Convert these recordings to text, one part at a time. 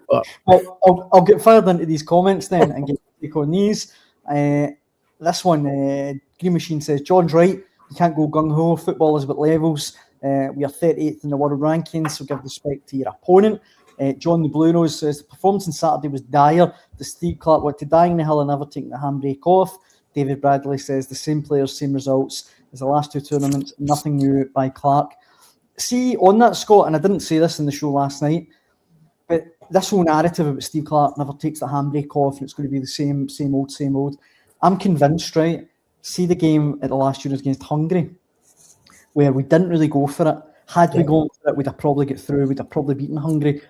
But I'll get further into these comments then and get take on these. This one, Green Machine says, John's right. You can't go gung-ho. Football is about levels. We are 38th in the world rankings, so give respect to your opponent. John the Blue Nose says, the performance on Saturday was dire. The Steve Clarke went to dying in the hill and never taking the handbrake off. David Bradley says, the same players, same results as the last two tournaments. Nothing new by Clarke. See, on that, Scott, and I didn't say this in the show last night, but this whole narrative about Steve Clarke never takes the handbrake off and it's going to be the same old. I'm convinced, right? See the game at the last Euros against Hungary, where we didn't really go for it. Had we gone for it, we'd have probably got through. We'd have probably beaten Hungary.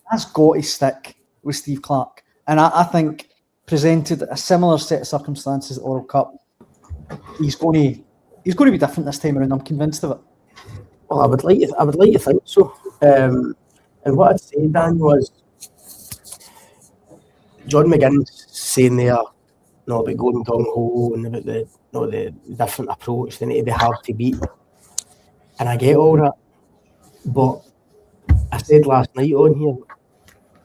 That's got to stick with Steve Clarke. And I think presented a similar set of circumstances at the World Cup, he's going to be different this time around. I'm convinced of it. Well, I would like to think so. And what I'd say, Dan, was John McGinn's saying there, about going gung-ho and about the different approach, they need to be hard to beat. And I get all that. But I said last night on here,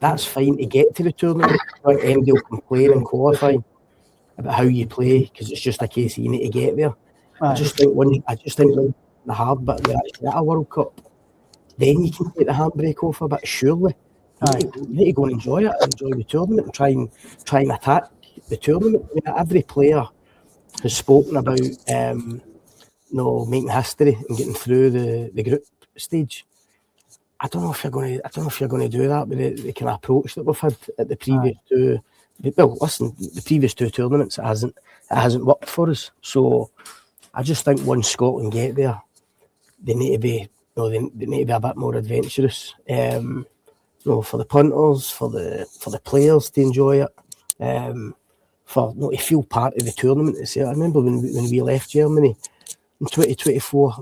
that's fine to get to the tournament. Anybody will complain and qualify about how you play because it's just a case of you need to get there. Right. I just think when the hard bit you're actually at a World Cup, then you can take the handbrake off a bit, surely. You need to go and enjoy the tournament and try and attack the tournament. I mean, every player has spoken about making history and getting through the group stage. I don't know if you're going to do that with the kind of approach that we've had at the previous two. Well, listen, the previous two tournaments it hasn't worked for us. So I just think once Scotland get there, they need to be a bit more adventurous. For the punters, for the players to enjoy it, to feel part of the tournament. I remember when we left Germany in 2024,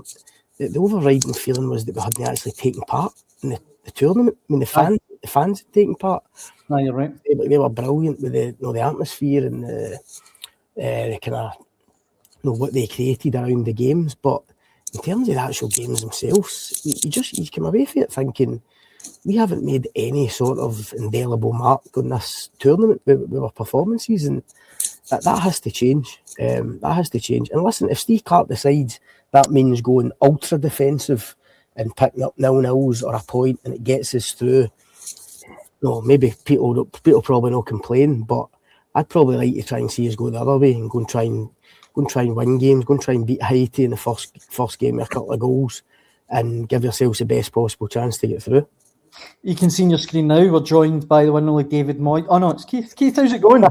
the overriding feeling was that we hadn't actually taken part in the tournament. I mean, the fans had taken part. No, you're right. They were brilliant with the atmosphere and the kind of what they created around the games. But in terms of the actual games themselves, you come away from it thinking we haven't made any sort of indelible mark on this tournament with our performances, and that has to change. That has to change. And listen, if Steve Clarke decides that means going ultra defensive and picking up 0-0s or a point, and it gets us through, maybe people probably not complain, but I'd probably like to try and see us go the other way and go and try and win games, go and try and beat Haiti in the first game with a couple of goals and give yourselves the best possible chance to get through. You can see on your screen now, we're joined by the one and only David Moy. Oh no, it's Keith. Keith, how's it going?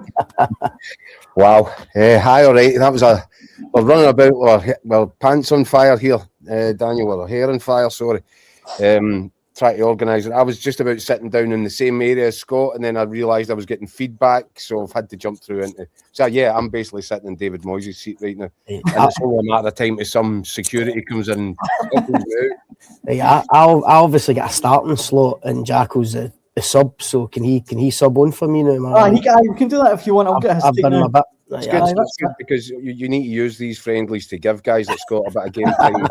Wow. Hi, all right. That was we're running about, well, pants on fire here, Daniel, or hair on fire, sorry. Try to organise it. I was just about sitting down in the same area as Scott, and then I realised I was getting feedback, so I've had to jump through into. So yeah, I'm basically sitting in David Moyes' seat right now, and it's only a matter of time till some security comes in. I obviously get a starting slot, and Jacko's the sub. So can he sub on for me now? You can do that if you want. I've done my bit. It's good because you need to use these friendlies to give guys that's got a bit of game time.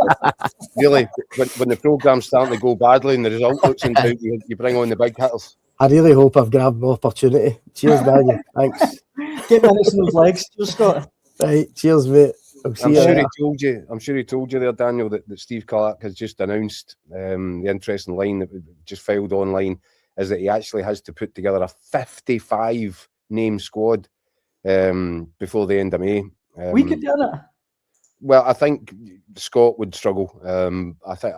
Really, when the programme's starting to go badly and the result looks in doubt, you bring on the big hitters. I really hope I've grabbed my opportunity. Cheers, Daniel. Thanks. Get minutes in those legs. Cheers, Scott. Right. Cheers, mate. I'm sure he told you there, Daniel, that Steve Clarke has just announced the interesting line that we just filed online is that he actually has to put together a 55 name squad before the end of May. We could do that. Well, I think Scott would struggle. I think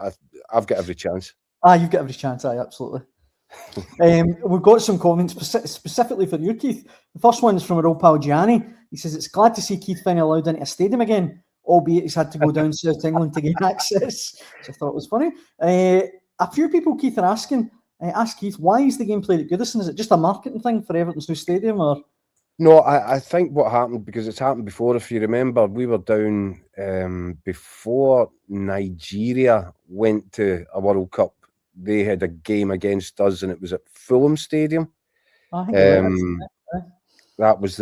I've got every chance. You've got every chance. Absolutely. We've got some comments specifically for you, Keith. The first one is from our old pal Gianni. He says it's glad to see Keith finally allowed into a stadium again, albeit he's had to go down south to England to gain access, which I thought was funny. A few people, Keith, are asking, ask Keith, why is the game played at Goodison? Is it just a marketing thing for Everton's new stadium, or? No, I think what happened, because it's happened before, if you remember, we were down before Nigeria went to a World Cup. They had a game against us, and it was at Fulham Stadium. I think that was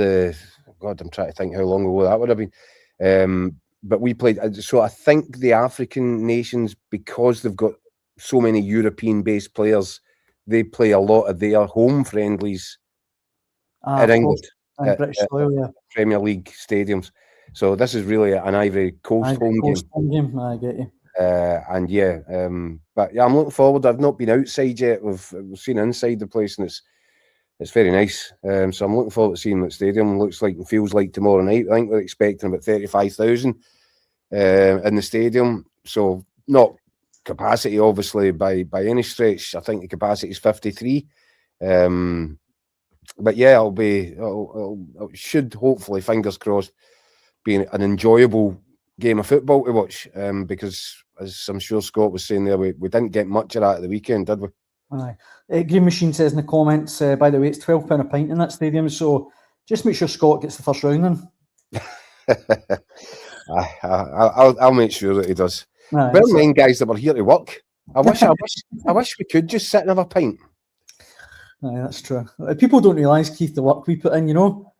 God, I'm trying to think how long ago that would have been. But we played. So I think the African nations, because they've got so many European-based players, they play a lot of their home friendlies in of course, England and British soil, yeah. Premier League stadiums. So this is really an Ivory Coast home game. I get you. And yeah, but yeah, I'm looking forward. I've not been outside yet. We've seen inside the place, and it's very nice. So I'm looking forward to seeing what the stadium looks like and feels like tomorrow night. I think we're expecting about 35,000 in the stadium. So not capacity, obviously, by any stretch. I think the capacity is 53. But yeah, it should hopefully, fingers crossed, be an enjoyable game of football to watch. Because as I'm sure Scott was saying there, we didn't get much of that at the weekend, did we? Aye. Green Machine says in the comments, by the way, it's £12 a pint in that stadium, so just make sure Scott gets the first round then. I'll make sure that he does. Aye, Bear in mind, guys, that we're here to work. I wish we could just sit and have a pint. Aye, that's true. People don't realise, Keith, the work we put in, you know.